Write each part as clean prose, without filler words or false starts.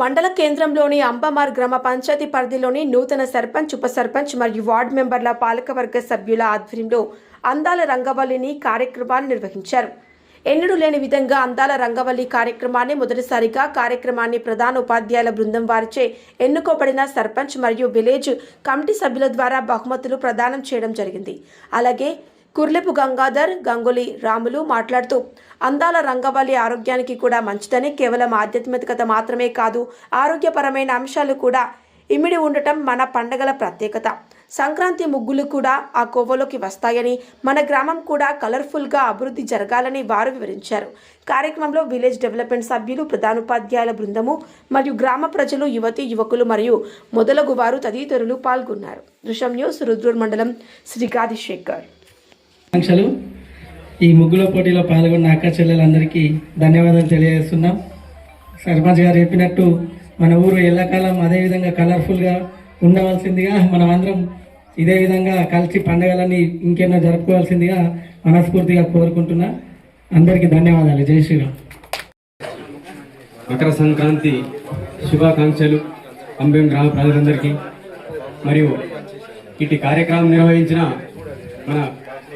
మండల కేంద్రంలోని అంబమార్ గ్రామ పంచాయతీ పరిధిలోని నూతన సర్పంచ్, ఉప సర్పంచ్ మరియు వార్డు మెంబర్ల పాలకవర్గ సభ్యుల ఆధ్వర్యంలో అందాల రంగవల్లిని కార్యక్రమాన్ని నిర్వహించారు. ఎన్నడూ లేని విధంగా అందాల రంగవల్లి కార్యక్రమాన్ని మొదటిసారిగా కార్యక్రమాన్ని ప్రధాన ఉపాధ్యాయుల బృందం వారిచే ఎన్నుకోబడిన సర్పంచ్ మరియు విలేజ్ కమిటీ సభ్యుల ద్వారా బహుమతులు ప్రదానం చేయడం జరిగింది. అలాగే కుర్లెపు గంగాధర్, గంగులీ రాములు మాట్లాడుతూ అందాల రంగవల్లి ఆరోగ్యానికి కూడా మంచిదని, కేవలం ఆధ్యాత్మికత మాత్రమే కాదు ఆరోగ్యపరమైన అంశాలు కూడా ఇమిడి ఉండటం మన పండగల ప్రత్యేకత. సంక్రాంతి ముగ్గులు కూడా ఆ కోవలోకి వస్తాయని, మన గ్రామం కూడా కలర్ఫుల్గా అభివృద్ధి జరగాలని వారు వివరించారు. కార్యక్రమంలో విలేజ్ డెవలప్మెంట్ సభ్యులు, ప్రధానోపాధ్యాయుల బృందము మరియు గ్రామ ప్రజలు, యువతి యువకులు మరియు మొదలగు వారు తదితరులు పాల్గొన్నారు. దృశ్యం న్యూస్, రుద్రూర్ మండలం, శ్రీ గాది శేఖర్. ఈ ముగ్గుల పోటీలో పాల్గొన్న అక్క చెల్లెలందరికీ ధన్యవాదాలు తెలియజేస్తున్నాం. సర్పంచ్ గారు చెప్పినట్టు మన ఊరు ఎల్లకాలం అదేవిధంగా కలర్ఫుల్గా ఉండవలసిందిగా, మనం అందరం ఇదే విధంగా కలిసి పండుగలని ఇంకెన్నో జరుపుకోవాల్సిందిగా మనస్ఫూర్తిగా కోరుకుంటున్నా. అందరికీ ధన్యవాదాలు. జై శ్రీరామ్. మకర సంక్రాంతి శుభాకాంక్షలు అంబెం గ్రామ ప్రజలందరికీ మరియు ఇటు కార్యక్రమం నిర్వహించిన మన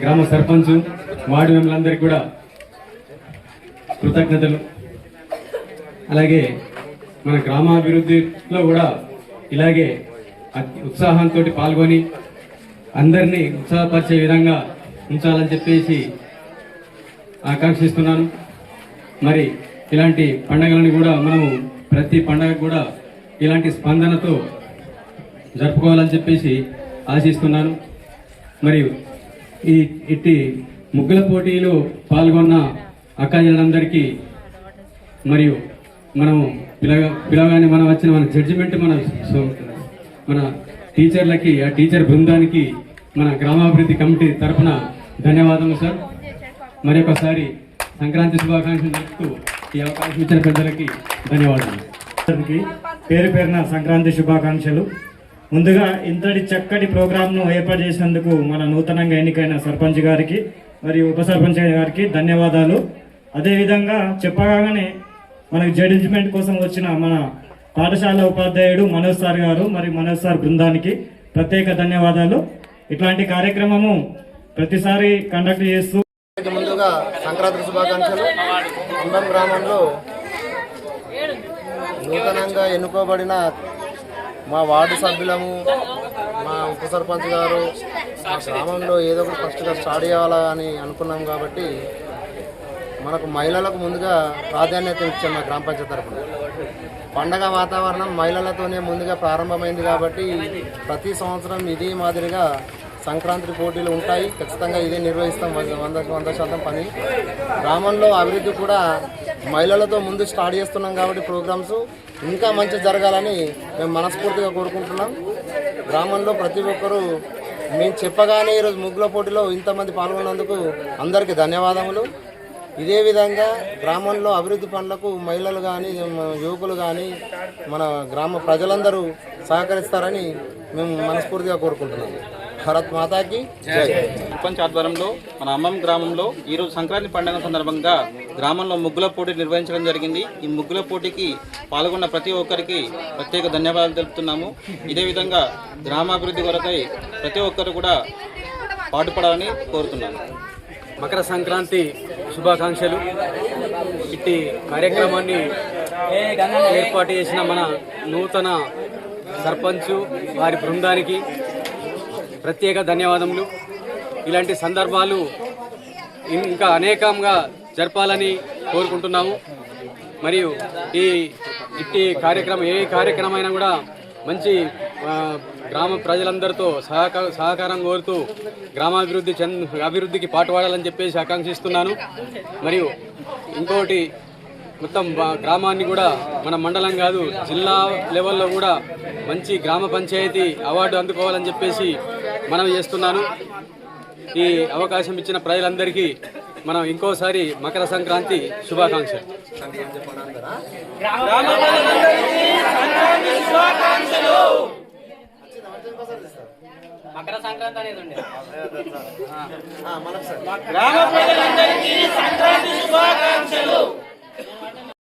గ్రామ సర్పంచ్, వార్డు మెంబర్లందరికీ కూడా కృతజ్ఞతలు. అలాగే మన గ్రామాభివృద్ధిలో కూడా ఇలాగే ఉత్సాహంతో పాల్గొని అందరినీ ఉత్సాహపరిచే విధంగా ఉంచాలని చెప్పేసి ఆకాంక్షిస్తున్నాను. మరి ఇలాంటి పండుగలను కూడా మనము ప్రతి పండుగ కూడా ఇలాంటి స్పందనతో జరుపుకోవాలని చెప్పేసి ఆశిస్తున్నాను. మరియు ఇట్టి ముగ్గుల పోటీలో పాల్గొన్న అక్కాజలందరికీ మరియు మనము పిలవగానే మనం వచ్చిన మన జడ్జిమెంట్ మన టీచర్లకి, ఆ టీచర్ బృందానికి మన గ్రామాభివృద్ధి కమిటీ తరఫున ధన్యవాదాలు సార్. మరి ఒకసారి సంక్రాంతి శుభాకాంక్షలు తెలుపుతూ ఈ అవకాశం ఇచ్చిన పెద్దలకి ధన్యవాదాలు. పేరు పేరున సంక్రాంతి శుభాకాంక్షలు. ముందుగా ఇంతటి చక్కటి ప్రోగ్రాంను ఏర్పాటు చేసినందుకు మన నూతనంగా ఎన్నికైన సర్పంచ్ గారికి మరియు ఉప సర్పంచ్ గారికి ధన్యవాదాలు. అదేవిధంగా చెప్పగానే మనకు జడ్జిమెంట్ కోసం వచ్చిన మన పాఠశాల ఉపాధ్యాయుడు మనోజ్ సార్ గారు మరియు మనోజ్ సార్ బృందానికి ప్రత్యేక ధన్యవాదాలు. ఇట్లాంటి కార్యక్రమము ప్రతిసారి కండక్ట్ చేస్తూ ముందుగా సంక్రాంతి శుభాకాంక్షలు. అంబం గ్రామంలో నూతనంగా ఎన్నుకోబడిన మా వార్డు సభ్యులము, మా ఉప సర్పంచ్ గారు మా గ్రామంలో ఏదో ఒకటి ఫస్ట్గా స్టార్ట్ చేయాలని అనుకున్నాం. కాబట్టి మనకు మహిళలకు ముందుగా ప్రాధాన్యత ఇచ్చాం. మా గ్రామ పంచాయతీ తరఫున పండగ వాతావరణం మహిళలతోనే ముందుగా ప్రారంభమైంది. కాబట్టి ప్రతి సంవత్సరం ఇదే మాదిరిగా సంక్రాంతి పోటీలు ఉంటాయి. ఖచ్చితంగా ఇదే నిర్వహిస్తాం. 100% పని. గ్రామంలో అభివృద్ధి కూడా మహిళలతో ముందు స్టార్ట్ చేస్తున్నాం. కాబట్టి ప్రోగ్రామ్స్ ఇంకా మంచి జరగాలని మేము మనస్ఫూర్తిగా కోరుకుంటున్నాం. గ్రామంలో ప్రతి ఒక్కరూ మేము చెప్పగానే ఈరోజు ముగ్గుల పోటీలో ఇంతమంది పాల్గొన్నందుకు అందరికీ ధన్యవాదములు. ఇదే విధంగా గ్రామంలో అభివృద్ధి పనులకు మహిళలు కానీ, యువకులు కానీ, మన గ్రామ ప్రజలందరూ సహకరిస్తారని మేము మనస్ఫూర్తిగా కోరుకుంటున్నాం. భారత్ మాతాకి జై. సర్పంచ్ ఆధ్వర్యంలో మన అమ్మం గ్రామంలో ఈరోజు సంక్రాంతి పండుగ సందర్భంగా గ్రామంలో ముగ్గుల పోటీ నిర్వహించడం జరిగింది. ఈ ముగ్గుల పోటీకి పాల్గొన్న ప్రతి ఒక్కరికి ప్రత్యేక ధన్యవాదాలు తెలుపుతున్నాము. ఇదే విధంగా గ్రామాభివృద్ధి కొరకై ప్రతి ఒక్కరు కూడా పాటుపడాలని కోరుతున్నాను. మకర సంక్రాంతి శుభాకాంక్షలు. ఇట్టి కార్యక్రమాన్ని ఏర్పాటు చేసిన మన నూతన సర్పంచ్ వారి బృందానికి ప్రత్యేక ధన్యవాదములు. ఇలాంటి సందర్భాలు ఇంకా అనేకంగా జరపాలని కోరుకుంటున్నాము. మరియు ఇట్టి కార్యక్రమం ఏ కార్యక్రమమైనా కూడా మంచి గ్రామ ప్రజలందరితో సహకారం కోరుతూ అభివృద్ధికి పాటుపడాలని చెప్పేసి ఆకాంక్షిస్తున్నాను. మరియు ఇంకోటి మొత్తం గ్రామాన్ని కూడా మన మండలం కాదు జిల్లా లెవెల్లో కూడా మంచి గ్రామ పంచాయతీ అవార్డు అందుకోవాలని చెప్పేసి మనం చేస్తున్నాను. ఈ అవకాశం ఇచ్చిన ప్రజలందరికీ మనం ఇంకోసారి మకర సంక్రాంతి శుభాకాంక్షలు. మకర సంక్రాంతి అనేది